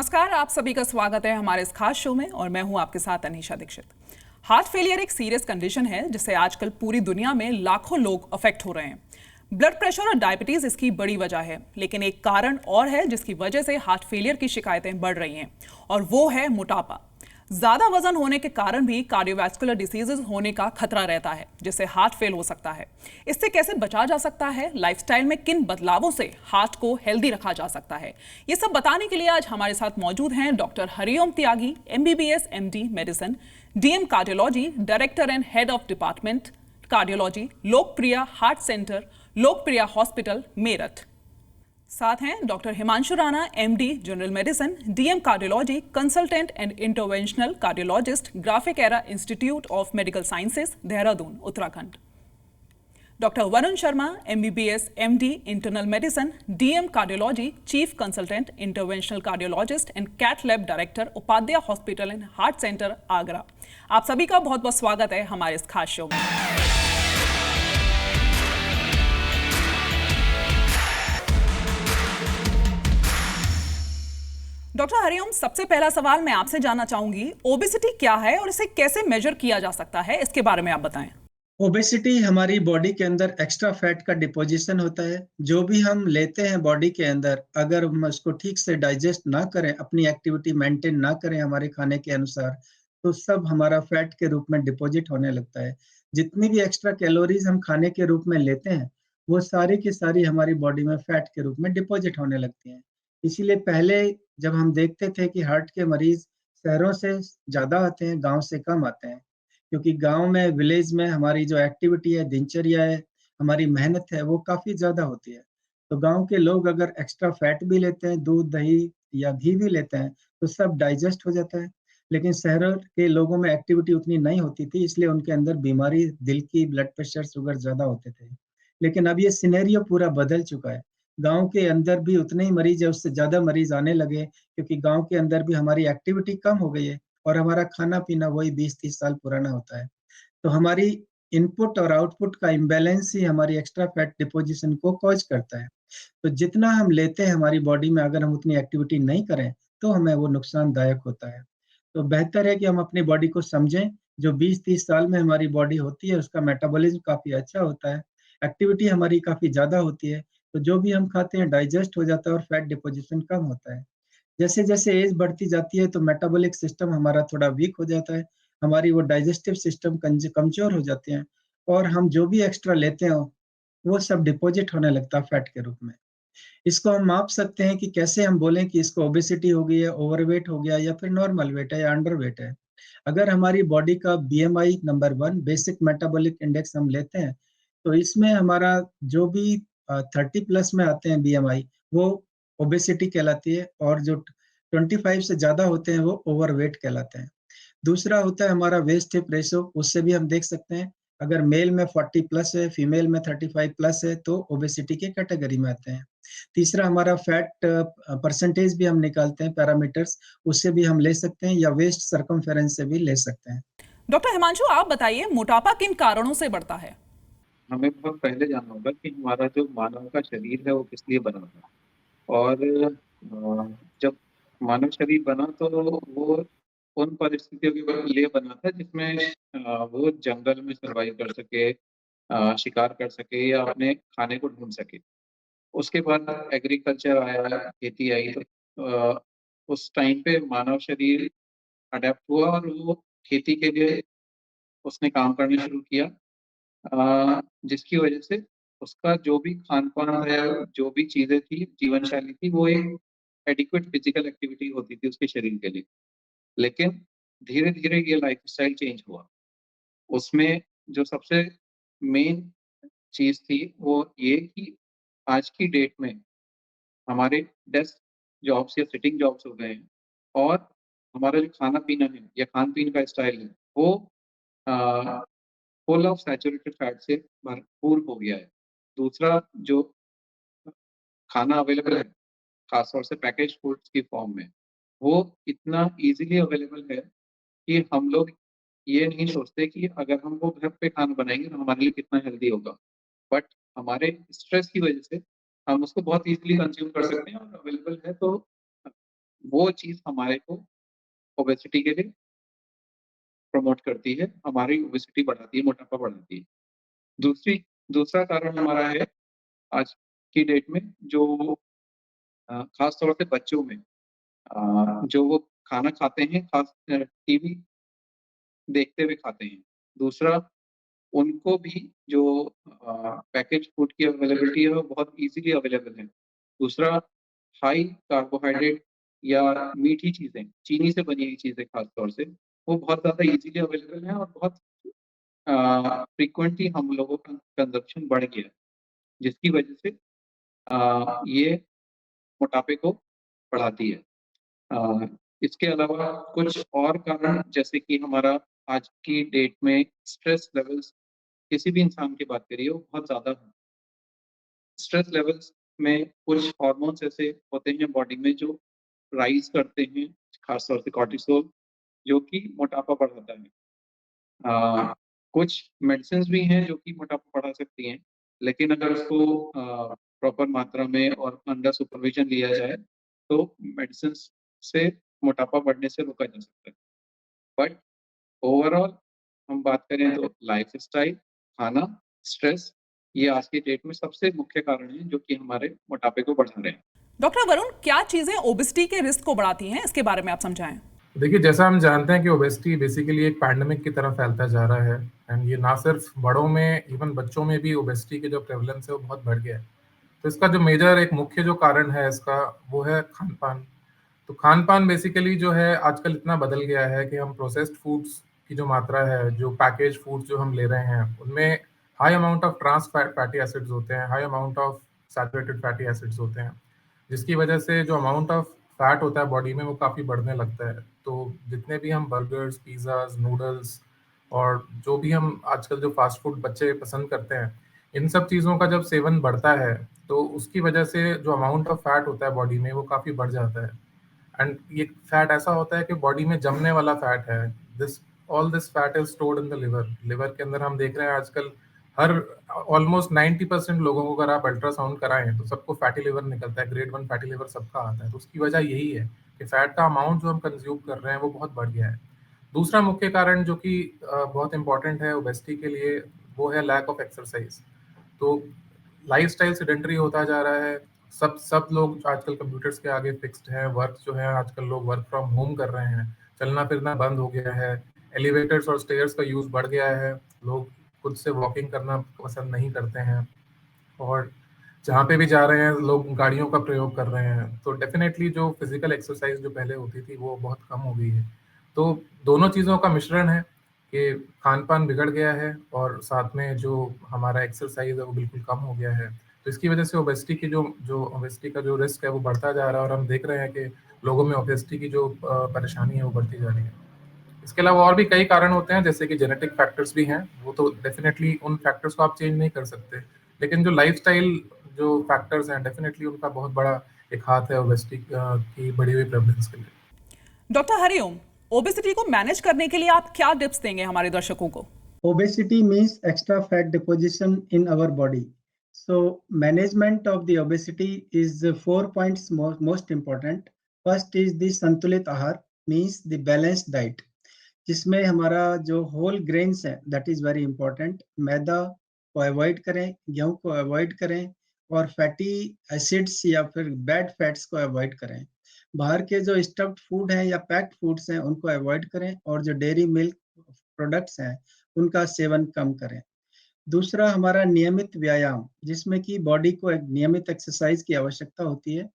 नमस्कार, आप सभी का स्वागत है हमारे इस खास शो में और मैं हूं आपके साथ अनीशा दीक्षित। हार्ट फेलियर एक सीरियस कंडीशन है जिससे आजकल पूरी दुनिया में लाखों लोग अफेक्ट हो रहे हैं। ब्लड प्रेशर और डायबिटीज इसकी बड़ी वजह है, लेकिन एक कारण और है जिसकी वजह से हार्ट फेलियर की शिकायतें बढ़ रही हैं और वो है मोटापा। ज्यादा वजन होने के कारण भी कार्डियोवैस्कुलर डिसीजेज होने का खतरा रहता है, जिससे हार्ट फेल हो सकता है। इससे कैसे बचा जा सकता है, लाइफस्टाइल में किन बदलावों से हार्ट को हेल्दी रखा जा सकता है, ये सब बताने के लिए आज हमारे साथ मौजूद हैं doctor Hariom Tyagi, MBBS MD medicine, DM cardiology, director and head of department cardiology, Lokpriya heart centre, Lokpriya hospital, Meerut. साथ हैं doctor Himanshu Rana, MD general medicine, DM cardiology, consultant and interventional cardiologist, Graphic Era institute of medical sciences, Dehradun, Uttarakhand. Doctor Varun Sharma, MBBS MD internal medicine, DM cardiology, chief consultant interventional cardiologist and cath lab director, Upadhyay hospital and heart centre, Agra. आप सभी का बहुत बहुत स्वागत है हमारे इस खास शो में। डॉक्टर हरिओम, सबसे पहला सवाल मैं आपसे जानना चाहूंगी, ओबेसिटी क्या है और इसे कैसे मेजर किया जा सकता है, इसके बारे में आप बताएं। ओबेसिटी हमारी बॉडी के अंदर एक्स्ट्रा फैट का डिपोजिशन होता है। जो भी हम लेते हैं बॉडी के अंदर, अगर हम उसको ठीक से डाइजेस्ट ना करें, अपनी एक्टिविटी मेंटेन ना करें हमारे खाने के अनुसार, तो सब हमारा फैट के रूप में डिपॉजिट होने लगता है। जितनी भी एक्स्ट्रा कैलोरीज हम खाने के रूप में लेते हैं, वो सारी की सारी हमारी बॉडी में फैट के रूप में डिपॉजिट होने लगती हैं। इसीलिए पहले जब हम देखते थे कि हार्ट के मरीज शहरों से ज़्यादा आते हैं, गाँव से कम आते हैं, क्योंकि गाँव में, विलेज में हमारी जो एक्टिविटी है, दिनचर्या है, हमारी मेहनत है, वो काफ़ी ज़्यादा होती है। तो गाँव के लोग अगर एक्स्ट्रा फैट भी लेते हैं, दूध, दही या घी भी लेते हैं, तो सब डाइजेस्ट हो जाता है। लेकिन शहरों के लोगों में एक्टिविटी उतनी नहीं होती थी, इसलिए उनके अंदर बीमारी, दिल की, ब्लड प्रेशर, शुगर ज़्यादा होते थे। लेकिन अब ये सिनेरियो पूरा बदल चुका है। गाँव के अंदर भी उतने ही मरीज़ है, उससे ज़्यादा मरीज़ आने लगे, क्योंकि गाँव के अंदर भी हमारी एक्टिविटी कम हो गई है और हमारा खाना-पीना वही 20-30 साल पुराना होता है। तो हमारी इनपुट और आउटपुट का इम्बैलेंस ही हमारी एक्स्ट्रा फैट डिपोज़िशन को कॉज़ करता है। तो जितना हम लेते हैं हमारी बॉडी में, अगर हम उतनी एक्टिविटी नहीं करें, तो हमें वो नुकसानदायक होता है। तो बेहतर है कि हम अपनी बॉडी को समझें, जो 20-30 साल में हमारी बॉडी होती है, उसका मेटाबॉलिज़्म काफ़ी अच्छा होता है, एक्टिविटी हमारी काफ़ी ज़्यादा होती है, तो जो भी हम खाते हैं डाइजेस्ट हो जाता है और फैट डिपोज़िशन कम होता है। जैसे-जैसे एज बढ़ती जाती है, तो मेटाबॉलिक सिस्टम हमारा थोड़ा वीक हो जाता है, हमारी वो डाइजेस्टिव सिस्टम कमज़ोर हो जाते हैं और हम जो भी एक्स्ट्रा लेते हैं, वो सब डिपॉज़िट होने लगता है फैट के रूप में। इसको हम माप सकते हैं कि कैसे हम बोलें कि इसको ओबेसिटी हो गई है, ओवरवेट हो गया या फिर नॉर्मल वेट है या अंडरवेट है। अगर हमारी बॉडी का BMI number 1 basic metabolic index हम लेते हैं, तो इसमें हमारा जो भी 30 प्लस में आते हैं बीएमआई, वो ओबेसिटी कहलाती है और जो 25 से ज़्यादा होते हैं, वो ओवरवेट कहलाते हैं। दूसरा होता है हमारा वेस्ट हिप रेशियो, उससे भी हम देख सकते हैं, अगर मेल में 40 प्लस है, फीमेल में 35 प्लस है, तो ओबेसिटी के कैटेगरी में आते हैं। तीसरा हमारा फैट परसेंटेज भी हम निकालते हैं, पैरामीटर्स, उससे भी हम ले सकते हैं या वेस्ट सर्कमफेरेंस से भी ले सकते हैं। डॉक्टर हिमांशु, आप बताइए, मोटापा किन कारणों से बढ़ता है? हमें बहुत पहले जानना होगा कि हमारा जो मानव का शरीर है वो किस लिए बना था। और जब मानव शरीर बना तो वो उन परिस्थितियों के लिए बना था जिसमें वो जंगल में सर्वाइव कर सके, शिकार कर सके या अपने खाने को ढूंढ सके। उसके बाद एग्रीकल्चर आया, खेती आई, तो उस टाइम पे मानव शरीर अडेप्ट हुआ और वो खेती के लिए उसने काम करना शुरू किया। जिसकी वजह से उसका जो भी खान-पान है, जो भी चीज़ें थी, जीवन शैली थी, वो एक एडिक्वेट फिज़िकल एक्टिविटी होती थी उसके शरीर के लिए। लेकिन धीरे-धीरे ये लाइफ़स्टाइल चेंज हुआ। उसमें जो सबसे मेन चीज़ थी, वो ये कि आज की डेट में हमारे डेस्क जॉब्स या सिटिंग जॉब्स हो गए हैं और हमारा जो खाना-पीना है या खान-पीन का स्टाइल है, वो अ, फुल ऑफ सैचुरेटेड फैट से भरपूर हो गया है। दूसरा जो खाना अवेलेबल है, खासतौर से पैकेज्ड फूड्स की फॉर्म में, वो इतना ईज़िली अवेलेबल है कि हम लोग ये नहीं सोचते कि अगर हम वो घर पे खाना बनाएँगे तो हमारे लिए कितना हेल्दी होगा। बट हमारे स्ट्रेस की वज़ह से हम उसको बहुत ईज़िली कंज़्यूम कर सकते हैं और अवेलेबल है, तो वो चीज़ हमारे को ओबेसिटी के लिए प्रमोट करती है, हमारी ओबेसिटी बढ़ाती है, मोटापा बढ़ाती है। दूसरा कारण हमारा है आज की डेट में जो ख़ास तौर पे बच्चों में जो वो खाना खाते हैं, टीवी देखते हुए खाते हैं। दूसरा, उनको भी जो पैकेज्ड फूड की अवेलेबिलिटी है, वो बहुत ईज़िली अवेलेबल है। दूसरा, हाई कार्बोहाइड्रेट या मीठी चीज़ें, चीनी से बनी हुई चीज़ें ख़ास तौर से, वो बहुत ज़्यादा ईज़िली अवेलेबल हैं और बहुत फ्रीक्वेंटली हम लोगों का कंज़म्पशन बढ़ गया है, जिसकी वजह से ये मोटापे को बढ़ाती है। अ, इसके अलावा कुछ और कारण जैसे कि हमारा आज की डेट में स्ट्रेस लेवल्स किसी भी इंसान की बात करिए वो बहुत ज़्यादा है। स्ट्रेस लेवल्स में कुछ हार्मोन्स ऐसे होते हैं बॉडी में जो राइज़ करते हैं, खास तौर से कॉर्टिसोल जो कि मोटापा बढ़ाता है। कुछ मेडिसिन्स भी हैं जो कि मोटापा बढ़ा सकती हैं, लेकिन अगर उसको प्रॉपर मात्रा में और अंडर सुपरविज़न लिया जाए, तो मेडिसिन्स से मोटापा बढ़ने से रोका जा सकता है। बट ओवरऑल हम बात करें तो लाइफ़स्टाइल, खाना, स्ट्रेस ये आज की डेट में सबसे मुख्य कारण हैं जो कि हमारे मोटापे को बढ़ा रहे हैं। डॉक्टर वरुण, क्या चीजें ओबेसिटी के रिस्क को बढ़ाती हैं, इसके बारे में आप समझाएं। देखिए, जैसा हम जानते हैं कि ओबेसिटी बेसिकली एक पैंडेमिक की तरह फैलता जा रहा है एंड ये ना सिर्फ बड़ों में, इवन बच्चों में भी ओबेसिटी के जो प्रेवलेंस है वो बहुत बढ़ गया है। तो इसका जो मेजर एक मुख्य जो कारण है इसका वो है खान-पान। तो खान-पान बेसिकली जो है आजकल इतना बदल गया है कि हम प्रोसेस्ड फूड्स की जो मात्रा है, जो पैकेज्ड फूड्स जो हम ले रहे हैं, उनमें high amount of trans fatty acids होते हैं, high amount of saturated fatty acids होते हैं, जिसकी वजह से जो अमाउंट ऑफ फैट होता है बॉडी में वो काफ़ी बढ़ने लगता है। तो जितने भी हम बर्गर्स, पिज़्ज़ाज़, नूडल्स और जो भी हम आजकल जो फ़ास्ट फूड बच्चे पसंद करते हैं, इन सब चीज़ों का जब सेवन बढ़ता है, तो उसकी वजह से जो अमाउंट ऑफ फैट होता है बॉडी में वो काफ़ी बढ़ जाता है। एंड ये फैट ऐसा होता है कि बॉडी में जमने वाला फैट है। This all this fat is stored in the liver. Liver के अंदर हम देख रहे हैं आजकल हर ऑलमोस्ट 90% लोगों को अगर आप अल्ट्रासाउंड कराएं तो सबको फैटी लिवर निकलता है, ग्रेड 1 फैटी लिवर सबका आता है। तो उसकी वजह यही है कि फैट का अमाउंट जो हम कंज्यूम कर रहे हैं वो बहुत बढ़ गया है। दूसरा मुख्य कारण जो कि बहुत इंपॉर्टेंट है ओबेसिटी के लिए वो है लैक ऑफ एक्सरसाइज। तो लाइफस्टाइल सेडेंटरी होता जा रहा है। सब लोग आजकल कंप्यूटर्स के आगे फिक्स्ड हैं। वर्क जो है आजकल लोग वर्क फ्रॉम होम कर रहे हैं। चलना फिरना बंद हो गया है। एलिवेटर्स और स्टेयर्स का यूज़ बढ़ गया है। लोग खुद से वॉकिंग करना पसंद नहीं करते हैं और जहाँ पे भी जा रहे हैं लोग गाड़ियों का प्रयोग कर रहे हैं। तो डेफिनेटली जो फिजिकल एक्सरसाइज जो पहले होती थी वो बहुत कम हो गई है। तो दोनों चीज़ों का मिश्रण है कि खान-पान बिगड़ गया है और साथ में जो हमारा एक्सरसाइज़ है वो बिल्कुल कम हो गया है। तो इसकी वजह से ओबेसिटी की जो ओबेसिटी का जो रिस्क है वो बढ़ता जा रहा है और हम देख रहे हैं कि लोगों में ओबेसिटी की जो परेशानी है वो बढ़ती जा रही है। इसके अलावा और भी कई कारण होते हैं जैसे कि जेनेटिक फैक्टर्स भी हैं। वो तो डेफिनेटली उन फैक्टर्स को आप चेंज नहीं कर सकते। लेकिन जो लाइफ़स्टाइल जो फैक्टर्स हैं डेफिनेटली उनका बहुत बड़ा एक हाथ है ओबेसिटी की बढ़ी हुई प्रेवलेंस के लिए। डॉक्टर हरिओम, ओबेसिटी को मैनेज करने के लिए आप क्या टिप्स देंगे हमारे दर्शकों को? Obesity means extra fat deposition in our body. So management of the obesity is 4 points most important. First is the संतुलित आहार, means the balanced diet, जिसमें हमारा जो होल ग्रेन्स है दैट इज वेरी इंपॉर्टेंट। मैदा को अवॉइड करें, गेहूं को अवॉइड करें और फैटी एसिड्स या फिर बैड फैट्स को अवॉइड करें। बाहर के जो स्टफ्ड फूड हैं या पैक्ड फूड्स हैं उनको अवॉइड करें और जो डेयरी मिल्क प्रोडक्ट्स हैं उनका सेवन कम करें। दूसरा हमारा नियमित व्यायाम, जिसमें कि बॉडी को एक नियमित एक्सरसाइज की आवश्यकता होती है।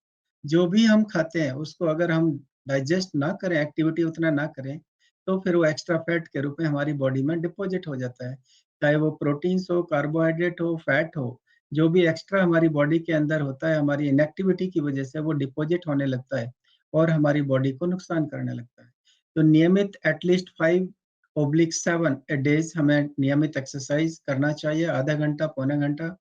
जो भी हम खाते हैं उसको अगर हम डाइजेस्ट ना करें, एक्टिविटी उतना ना करें, तो फिर वो एक्स्ट्रा फैट के रूप में हमारी बॉडी में डिपॉजिट हो जाता है। चाहे वो प्रोटीन्स हो, कार्बोहाइड्रेट हो, फैट हो, जो भी एक्स्ट्रा हमारी बॉडी के अंदर होता है, हमारी इनएक्टिविटी की वजह से वो डिपॉजिट होने लगता है और हमारी बॉडी को नुकसान करने लगता है। तो नियमित एटलीस्ट 5/7 डेज हमें नियमित एक्सरसाइज करना चाहिए, आधा घंटा, पौना घंटा।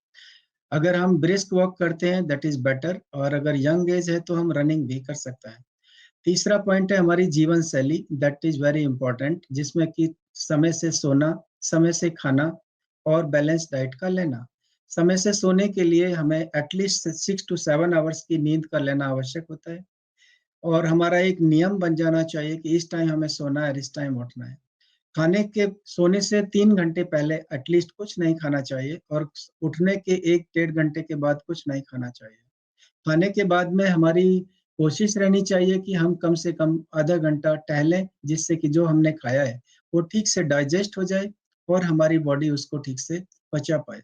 अगर हम ब्रिस्क वॉक करते हैं दैट इज बेटर, और अगर यंग एज है तो हम रनिंग भी कर सकते हैं। तीसरा पॉइंट है हमारी जीवन शैली, दैट इज वेरी इंपॉर्टेंट, जिसमें कि समय से सोना, समय से खाना और बैलेंस डाइट का लेना। समय से सोने के लिए हमें एटलीस्ट 6 to 7 आवर्स की नींद कर लेना आवश्यक होता है और हमारा एक नियम बन जाना चाहिए कि इस टाइम हमें सोना है और इस टाइम उठना है। खाने के सोने से 3 घंटे पहले एटलीस्ट कुछ नहीं खाना चाहिए और उठने के 1 डेढ़ घंटे के बाद कुछ नहीं खाना चाहिए। खाने के बाद में हमारी कोशिश रहनी चाहिए कि हम कम से कम आधा घंटा टहलें, जिससे कि जो हमने खाया है, वो ठीक से डाइजेस्ट हो जाए और हमारी बॉडी उसको ठीक से पचा पाए।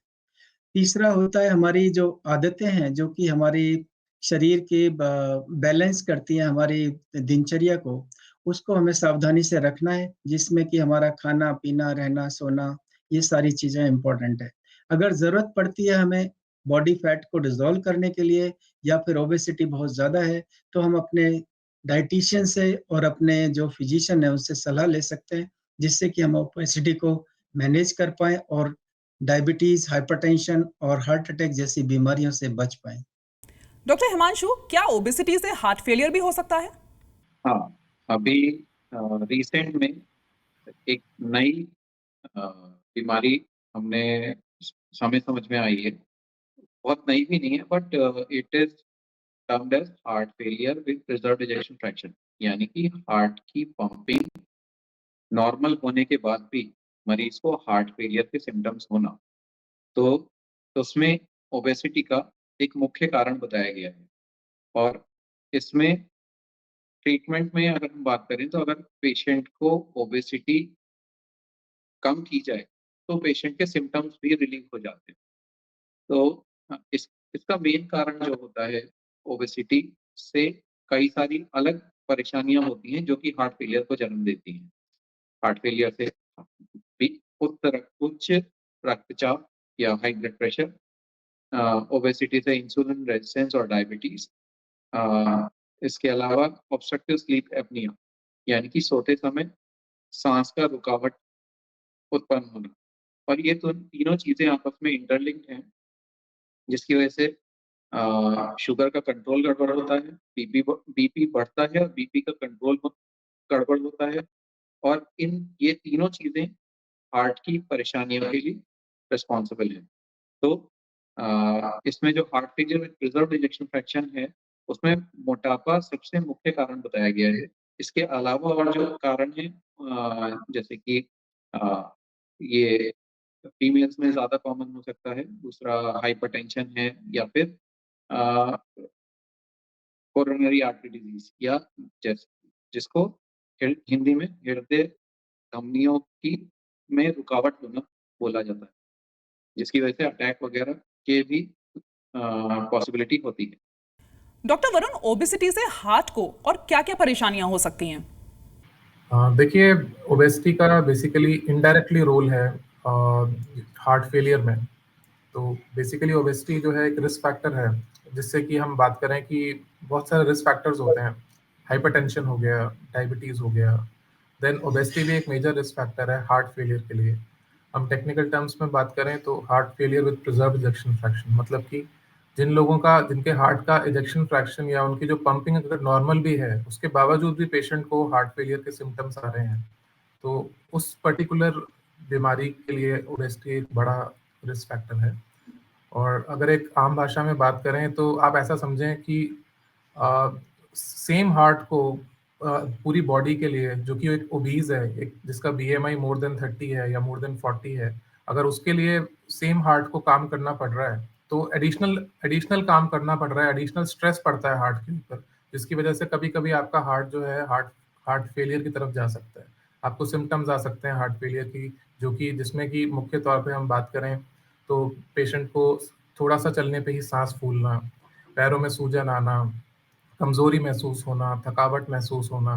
तीसरा होता है हमारी जो आदतें हैं, जो कि हमारी शरीर की बैलेंस करती हैं हमारी दिनचर्या को, उसको हमें सावधानी से रखना है, जिसमें कि हमारा खाना-पीना, रहना, सोना, ये सारी चीज़ें इम्पोर्टेंट है। अगर ज़रूरत पड़ती है हमें बॉडी फैट को डिज़ोल्व करने के लिए या फिर ओबेसिटी बहुत ज़्यादा है, तो हम अपने डायटीशियन से और अपने जो फिजिशियन है, उससे सलाह ले सकते हैं, जिससे कि हम ओबेसिटी को मैनेज कर पाएँ और डायबिटीज, हाइपरटेंशन और हार्ट अटैक जैसी बीमारियों से बच पाएँ। डॉक्टर हिमांशु, क्या ओबेसिटी से हार्ट फेलियर भी हो सकता है? हाँ, अभी रिसेंट में एक नई बीमारी हमने हमें समझ में आई है। बहुत नई भी नहीं है, but it is termed as heart failure with preserved ejection fraction, यानी कि हार्ट की पंपिंग नॉर्मल होने के बाद भी मरीज को हार्ट फेलियर के सिम्टम्स होना। तो उसमें ओबेसिटी का एक मुख्य कारण बताया गया है। और इसमें ट्रीटमेंट में अगर हम बात करें, तो अगर पेशेंट को ओबेसिटी कम की जाए, तो पेशेंट के सिम्टम्स भी रिलीव हो जाते हैं। तो इसका मेन कारण जो होता है, ओबेसिटी से कई सारी अलग परेशानियां होती हैं जो कि हार्ट फेलियर को जन्म देती हैं। हार्ट फेलियर से भी उच्च रक्तचाप या हाई ब्लड प्रेशर, ओबेसिटी से इंसुलिन रेजिस्टेंस और डायबिटीज, इसके अलावा ऑब्स्ट्रक्टिव स्लीप एपनिया, यानी कि सोते समय सांस का रुकावट उत्पन्न होना। और ये तो तीनों चीजें आपस में इंटरलिंक्ड हैं, जिसकी वजह से शुगर का कंट्रोल गड़बड़ होता है, बीपी बढ़ता है और बीपी का कंट्रोल गड़बड़ होता है। और ये तीनों चीजें हार्ट की परेशानियों के लिए रिस्पॉन्सिबल है। तो इसमें जो heart failure with preserved ejection fraction है, उसमें मोटापा सबसे मुख्य कारण बताया गया है। इसके अलावा और जो कारण है, जैसे कि ये फीमेल्स में ज़्यादा कॉमन हो सकता है, दूसरा हाइपरटेंशन है, या फिर कोरोनरी आर्टरी डिजीज, या जिसको हिंदी में हृदय धमनियों की में रुकावट होना बोला जाता है, जिसकी वजह से अटैक वगैरह के भी पॉसिबिलिटी होती है। डॉक्टर वरुण, ओबेसिटी से हार्ट को और क्या-क्या परेशानियां हो सकती हैं? देखिए, ओबेसिटी का बेसिकली इनडायरेक्टली रोल है हार्ट फेलियर में। तो बेसिकली ओबेसिटी जो है एक रिस्क फैक्टर है, जिससे कि हम बात करें कि बहुत सारे रिस्क फैक्टर्स होते हैं। हाइपरटेंशन हो गया, डायबिटीज़ हो गया, देन ओबेसिटी भी एक मेजर रिस्क फैक्टर है हार्ट फेलियर के लिए। हम टेक्निकल टर्म्स में बात करें तो heart failure with preserved ejection fraction, मतलब कि जिनके हार्ट का इजेक्शन फ्रैक्शन या उनकी जो पंपिंग अगर नॉर्मल भी है, उसके बावजूद भी पेशेंट को हार्ट फेलियर के सिम्टम्स आ रहे हैं, तो उस पर्टिकुलर बीमारी के लिए ओबेसिटी एक बड़ा रिस्क फैक्टर है। और अगर एक आम भाषा में बात करें तो आप ऐसा समझें कि सेम हार्ट को पूरी बॉडी के लिए, जो कि एक ओबीज है, एक जिसका बीएमआई मोर देन 30 है या मोर देन 40 है, अगर उसके लिए सेम हार्ट को काम करना पड़ रहा है, तो एडिशनल काम करना पड़ रहा है, एडिशनल स्ट्रेस पड़ता है हार्ट के ऊपर, जिसकी वजह से कभी कभी आपका हार्ट जो है हार्ट फेलियर की तरफ जा सकता है। आपको सिम्टम्स आ सकते हैं हार्ट फेलियर की, जो कि जिसमें कि मुख्य तौर पे हम बात करें तो पेशेंट को थोड़ा सा चलने पे ही सांस फूलना, पैरों में सूजन आना, कमजोरी महसूस होना, थकावट महसूस होना,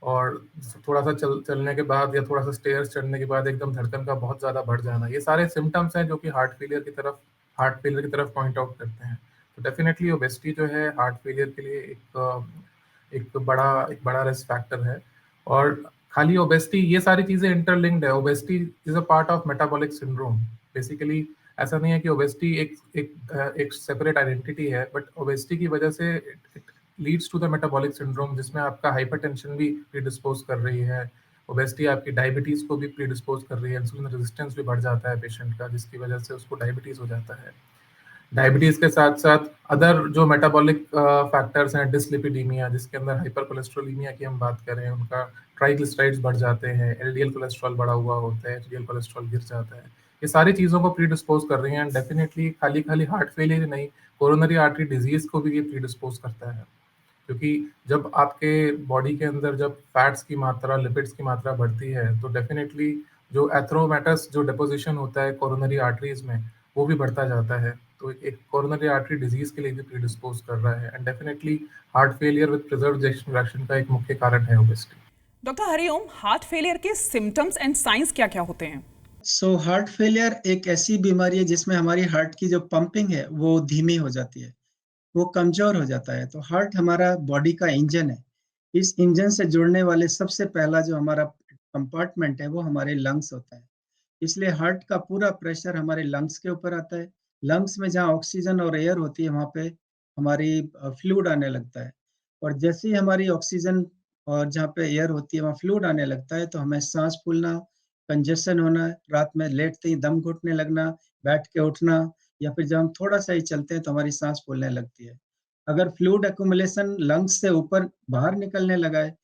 और थोड़ा सा चलने के बाद या थोड़ा सा स्टेयर्स चढ़ने के बाद एकदम धड़कन का बहुत ज़्यादा बढ़ जाना, ये सारे सिम्टम्स हैं जो कि हार्ट फेलियर की तरफ पॉइंट आउट करते हैं। तो डेफिनेटली ओबेसिटी जो है हार्ट फेलियर के लिए एक बड़ा रिस्क फैक्टर है। और खाली ओबेसिटी, ये सारी चीज़ें इंटरलिंक्ड है। Obesity is a part of metabolic syndrome. Basically ऐसा नहीं है कि ओबेसिटी एक सेपरेट आइडेंटिटी है, बट ओबेसिटी की वजह से it leads to the metabolic syndrome, जिसमें आपका हाइपरटेंशन भी प्रीडिस्पोज कर रही है। ओबेसिटी आपकी डायबिटीज़ को भी प्रीडिस्पोज कर रही है, इंसुलिन रेजिस्टेंस भी बढ़ जाता है पेशेंट का, जिसकी वजह से उसको डायबिटीज़ हो जाता है। डायबिटीज़ के साथ-साथ अदर जो मेटाबॉलिक फैक्टर्स हैं, डिसलिपिडीमिया जिसके अंदर हाइपरकोलेस्टेरोलेमिया की हम बात करें, उनका ट्राइग्लिसराइड्स बढ़ जाते हैं, एलडीएल कोलेस्ट्रॉल बढ़ा हुआ होता है, एचडीएल कोलेस्ट्रॉल गिर जाता है। ये सारी चीज़ों को प्रीडिस्पोज़ कर रही हैं एंड डेफिनिटली खाली-खाली हार्ट फेलियर ही नहीं, कोरोनरी आर्टरी डिज़ीज़ को भी ये प्रीडिस्पोज़ करता है। क्योंकि जब आपके बॉडी के अंदर जब फैट्स की मात्रा, लिपिड्स की मात्रा बढ़ती है, तो डेफिनेटली जो एथेरोमेटस जो डिपोज़िशन होता है कोरोनरी आर्टरीज़ में, वो भी बढ़ता जाता है। तो एक कोरोनरी आर्टरी डिज़ीज़ के लिए भी प्रीडिस्पोज़ कर रहा है and definitely heart failure with preserved ejection fraction का एक मुख्य कारण है obesity. Doctor Hariom, heart failure के सिम्टम्स एंड साइंस क्या-क्या होते हैं? हार्ट फेलियर एक ऐसी बीमारी है जिसमें हमारी हार्ट की जो पंपिंग है वो धीमी हो जाती है, वो कमजोर हो जाता है। तो हार्ट हमारा बॉडी का इंजन है। इस इंजन से जुड़ने वाले सबसे पहला जो हमारा कंपार्टमेंट है वो हमारे लंग्स होता है। इसलिए हार्ट का पूरा प्रेशर हमारे लंग्स के ऊपर आता है। लंग्स में जहाँ ऑक्सीजन और एयर होती है वहाँ पे हमारी फ्लूइड आने लगता है, और जैसे ही हमारी ऑक्सीजन और जहाँ पे एयर होती है वहाँ फ्लूइड आने लगता है तो हमें साँस फूलना, कंजेशन होना, रात में लेटते ही दम घुटने लगना, बैठ के उठना, या फिर जब हम थोड़ा-सा ही चलते हैं तो हमारी साँस फूलने लगती है। अगर फ्लूइड एक्युमुलेशन लंग्स से ऊपर बाहर निकलने लगा है,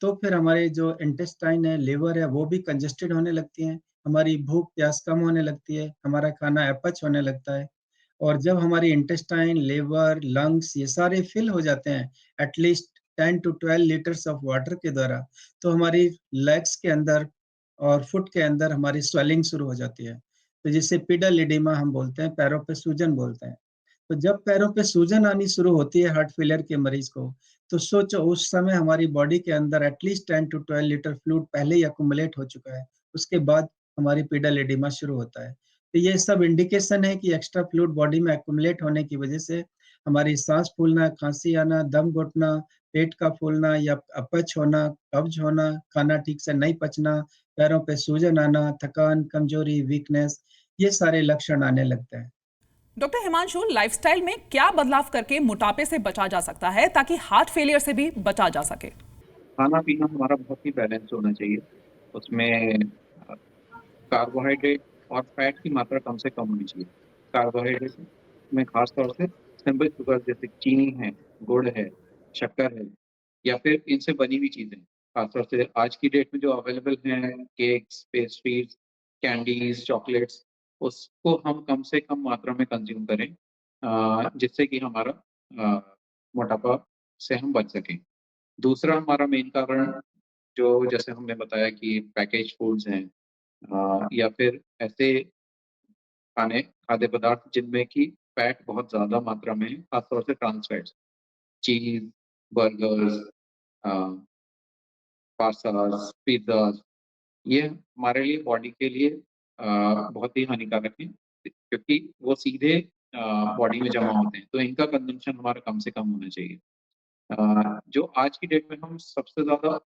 तो फिर हमारे जो इंटेस्टाइन है, लिवर है, वो भी कंजेस्टेड होने लगती हैं। हमारी भूख-प्यास कम होने लगती है, हमारा खाना अपच होने लगता है। और जब हमारी इंटेस्टाइन, लिवर, लंग्स ये सारे फिल हो जाते हैं at least 10 to 12 litres of water के द्वारा, तो हमारी लेग्स के अंदर और फुट के अंदर हमारी स्वेलिंग शुरू हो जाती है। तो जिसे पिडल एडिमा हम बोलते हैं, पैरों पे सूजन बोलते हैं। तो जब पैरों पे सूजन आनी शुरू होती है हार्ट फेलियर के मरीज को, तो सोचो उस समय हमारी बॉडी के अंदर एटलीस्ट 10 टू 12 लीटर फ्लूइड पहले ही एक्युमुलेट हो चुका है। उसके बाद हमारी पिडल एडिमा शुरू होता है। तो ये सब इंडिकेशन है कि एक्स्ट्रा फ्लूइड बॉडी में एक्युमुलेट होने की वजह से हमारी सांस फूलना, खांसी आना, दम घुटना, पेट का फूलना या अपच होना, कब्ज होना, खाना ठीक से नहीं पचना, पैरों पे सूजन आना, थकान, कमजोरी, वीकनेस, ये सारे लक्षण आने लगते हैं। डॉक्टर हिमांशु, लाइफस्टाइल में क्या बदलाव करके मोटापे से बचा जा सकता है ताकि हार्ट फेलियर से भी बचा जा सके? खाना-पीना हमारा बहुत ही बैलेंस होना चाहिए। उसमें कार्बोहाइड्रेट और फैट की मात्रा कम से कम होनी चाहिए। कार्बोहाइड्रेट में खास तौर से सिंपल शुगर जैसे चीनी है, गुड़ है, शक्कर है या फिर इनसे बनी हुई चीज़ें। खास तौर से आज की डेट में जो अवेलेबल हैं केक्स, पेस्ट्रीज़, कैंडीज़, चॉकलेट्स, उसको हम कम से कम मात्रा में कंज़्यूम करें जिससे कि हमारा मोटापा से हम बच सकें। दूसरा हमारा मेन कारण जो जैसे हमने बताया कि पैकेज्ड फूड्स हैं या फिर ऐसे खाद्य पदार्थ जिनमें कि फैट बहुत ज़्यादा मात्रा में है, खासतौर से ट्रांस फैट्स, चीज़, बर्गर्स, अ, पास्ताज़, पिज़्ज़ाज़, ये हमारे लिए बॉडी के लिए बहुत ही हानिकारक है क्योंकि वो सीधे बॉडी में जमा होते हैं, तो इनका कंज़म्पशन हमारा कम से कम होना चाहिए। जो आज की डेट में हम सबसे ज़्यादा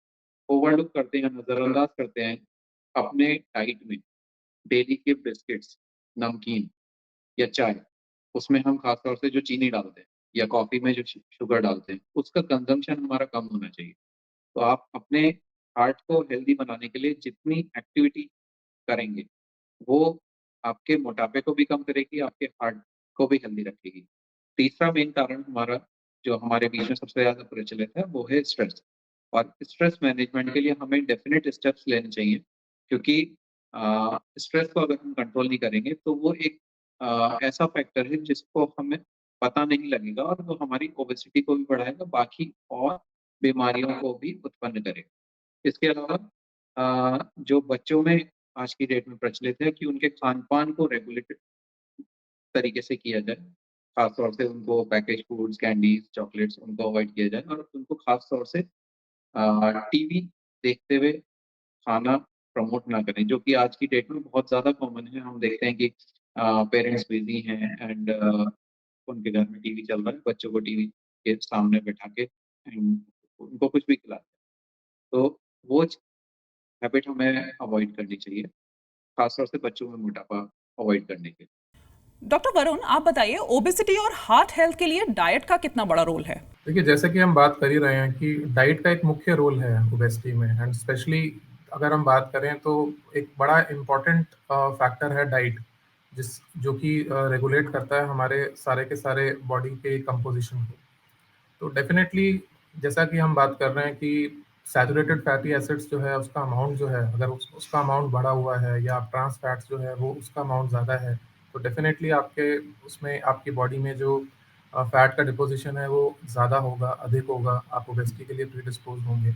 ओवरलुक करते हैं, नज़रअंदाज करते हैं अपने डाइट में, डेली के बिस्किट्स, नमकीन या चाय, उसमें हम खास तौर से जो चीनी डालते हैं या कॉफ़ी में जो शुगर डालते हैं, उसका कंज़म्पशन हमारा कम होना चाहिए। तो आप अपने हार्ट को हेल्दी बनाने के लिए जितनी एक्टिविटी करेंगे, वो आपके मोटापे को भी कम करेगी, आपके हार्ट को भी हेल्दी रखेगी। तीसरा मेन कारण हमारा जो हमारे बीच में सबसे ज़्यादा प्रचलित है, वो है स्ट्रेस। और स्ट्रेस मैनेजमेंट के लिए हमें डेफ़िनिट स्टेप्स लेने चाहिए क्योंकि स्ट्रेस को अगर हम कंट्रोल नहीं करेंगे, तो वो एक ऐसा फैक्टर है जिसको हमें पता नहीं लगेगा और वो हमारी ओबेसिटी को भी बढ़ाएगा, बाकी और बीमारियों को भी उत्पन्न करेगा। इसके अलावा जो बच्चों में आज की डेट में प्रचलित है कि उनके खान-पान को रेगुलेटेड तरीके से किया जाए। ख़ास तौर से उनको पैकेज्ड फूड्स, कैंडीज़, चॉकलेट्स उनको अवॉइड किया जाए और उनको ख़ास तौर से टीवी देखते हुए खाना प्रमोट ना करें, जो कि आज की डेट में बहुत ज़्यादा कॉमन है। हम देखते हैं कि पेरेंट्स बिज़ी हैं एंड उनके घर में टीवी चल रहा है, बच्चों को टीवी के सामने बैठा के एंड उनको कुछ भी खिलाते हैं। तो वो हैबिट हमें अवॉइड करनी चाहिए, खास तौर से बच्चों में मोटापा अवॉइड करने के लिए। डॉक्टर वरुण, आप बताइए, ओबेसिटी और हार्ट हेल्थ के लिए डाइट का कितना बड़ा रोल है? देखिए, जैसे कि हम बात कर ही रहे हैं कि डाइट का एक मुख्य रोल है ओबेसिटी में एंड स्पेशली अगर हम बात करें तो एक बड़ा इम्पोर्टेंट फैक्टर है डाइट। जो कि रेगुलेट करता है हमारे सारे के सारे बॉडी के कंपोजिशन को। तो डेफिनेटली जैसा कि हम बात कर रहे हैं कि सैचुरेटेड फैटी एसिड्स जो है उसका अमाउंट जो है, अगर उसका अमाउंट बढ़ा हुआ है या ट्रांस फैट्स जो है वो उसका अमाउंट ज़्यादा है, तो डेफिनेटली आपके उसमें आपकी बॉडी में जो फैट का डिपोजिशन है वो ज़्यादा होगा, अधिक होगा, आप ओबेसिटी के लिए प्रीडिस्पोज होंगे।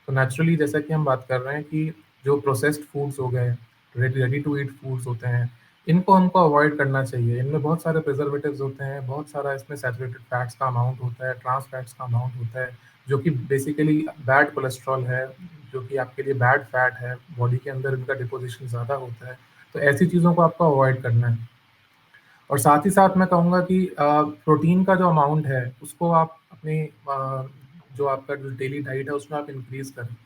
तो नेचुरली जैसा कि हम बात कर रहे हैं कि जो प्रोसेस्ड फूड्स हो गए, रेडी टू ईट फूड्स होते हैं, इनको हमको अवॉइड करना चाहिए। इनमें बहुत सारे प्रिजर्वेटिव्स होते हैं, बहुत सारा इसमें सैचुरेटेड फैट्स का अमाउंट होता है, ट्रांस फैट्स का अमाउंट होता है, जो कि बेसिकली बैड कोलेस्ट्रॉल है, जो कि आपके लिए बैड फैट है, बॉडी के अंदर इनका डिपोजिशन ज़्यादा होता है। तो ऐसी चीज़ों को आपको अवॉइड करना है। और साथ ही साथ मैं कहूँगा कि प्रोटीन का जो अमाउंट है उसको आप अपनी जो आपका जो डेली डाइट है उसमें आप इंक्रीज़ करें।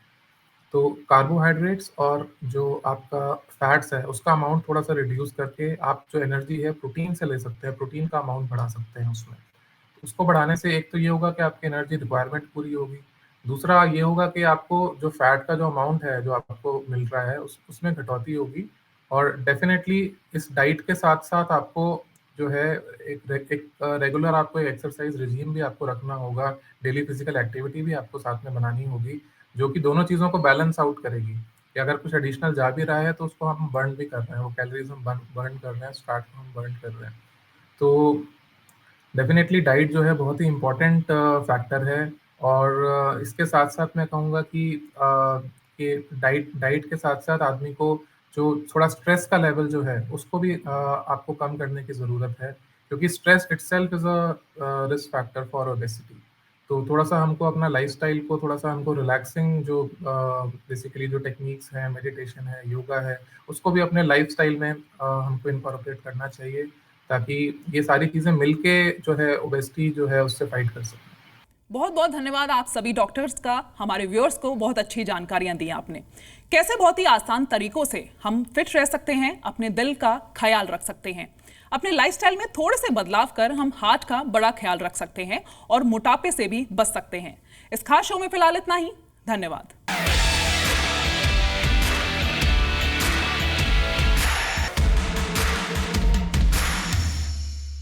तो कार्बोहाइड्रेट्स और जो आपका फैट्स है उसका अमाउंट थोड़ा सा रिड्यूस करके आप जो एनर्जी है प्रोटीन से ले सकते हैं, प्रोटीन का अमाउंट बढ़ा सकते हैं उसमें। उसको बढ़ाने से एक तो ये होगा कि आपकी एनर्जी रिक्वायरमेंट पूरी होगी, दूसरा ये होगा कि आपको जो फैट का जो अमाउंट है जो आपको मिल रहा है उसमें कटौती होगी। और डेफिनेटली इस डाइट के साथ साथ आपको जो है एक रेगुलर आपको एक्सरसाइज रिजीम भी आपको रखना होगा, डेली फिजिकल एक्टिविटी भी आपको साथ में बनानी होगी, जो कि दोनों चीज़ों को बैलेंस आउट करेगी कि अगर कुछ एडिशनल जा भी रहा है तो उसको हम बर्न भी कर रहे हैं, वो कैलोरीज हम बर्न कर रहे हैं, फैट को हम बर्न कर रहे हैं। तो डेफिनेटली डाइट जो है बहुत ही इम्पोर्टेंट फैक्टर है। और इसके साथ साथ मैं कहूँगा कि डाइट के साथ साथ आदमी को जो थोड़ा स्ट्रेस का लेवल जो है उसको भी आपको कम करने की ज़रूरत है, क्योंकि stress itself is a risk factor for obesity. तो थोड़ा सा हमको अपना लाइफस्टाइल को थोड़ा सा हमको रिलैक्सिंग जो बेसिकली जो टेक्निक्स हैं, मेडिटेशन है, योगा है, उसको भी अपने लाइफस्टाइल में हमको इनकॉर्पोरेट करना चाहिए, ताकि ये सारी चीज़ें मिलके जो है ओबेसिटी जो है उससे फाइट कर सकें। बहुत बहुत धन्यवाद आप सभी डॉक्टर्स का, हमारे व्यूअर्स को बहुत अच्छी जानकारियां दी आपने। कैसे बहुत ही आसान तरीकों से हम फिट रह सकते हैं, अपने दिल का ख्याल रख सकते हैं, अपने लाइफस्टाइल में थोड़े से बदलाव कर हम हार्ट का बड़ा ख्याल रख सकते हैं और मोटापे से भी बच सकते हैं। इस खास शो में फिलहाल इतना ही। धन्यवाद।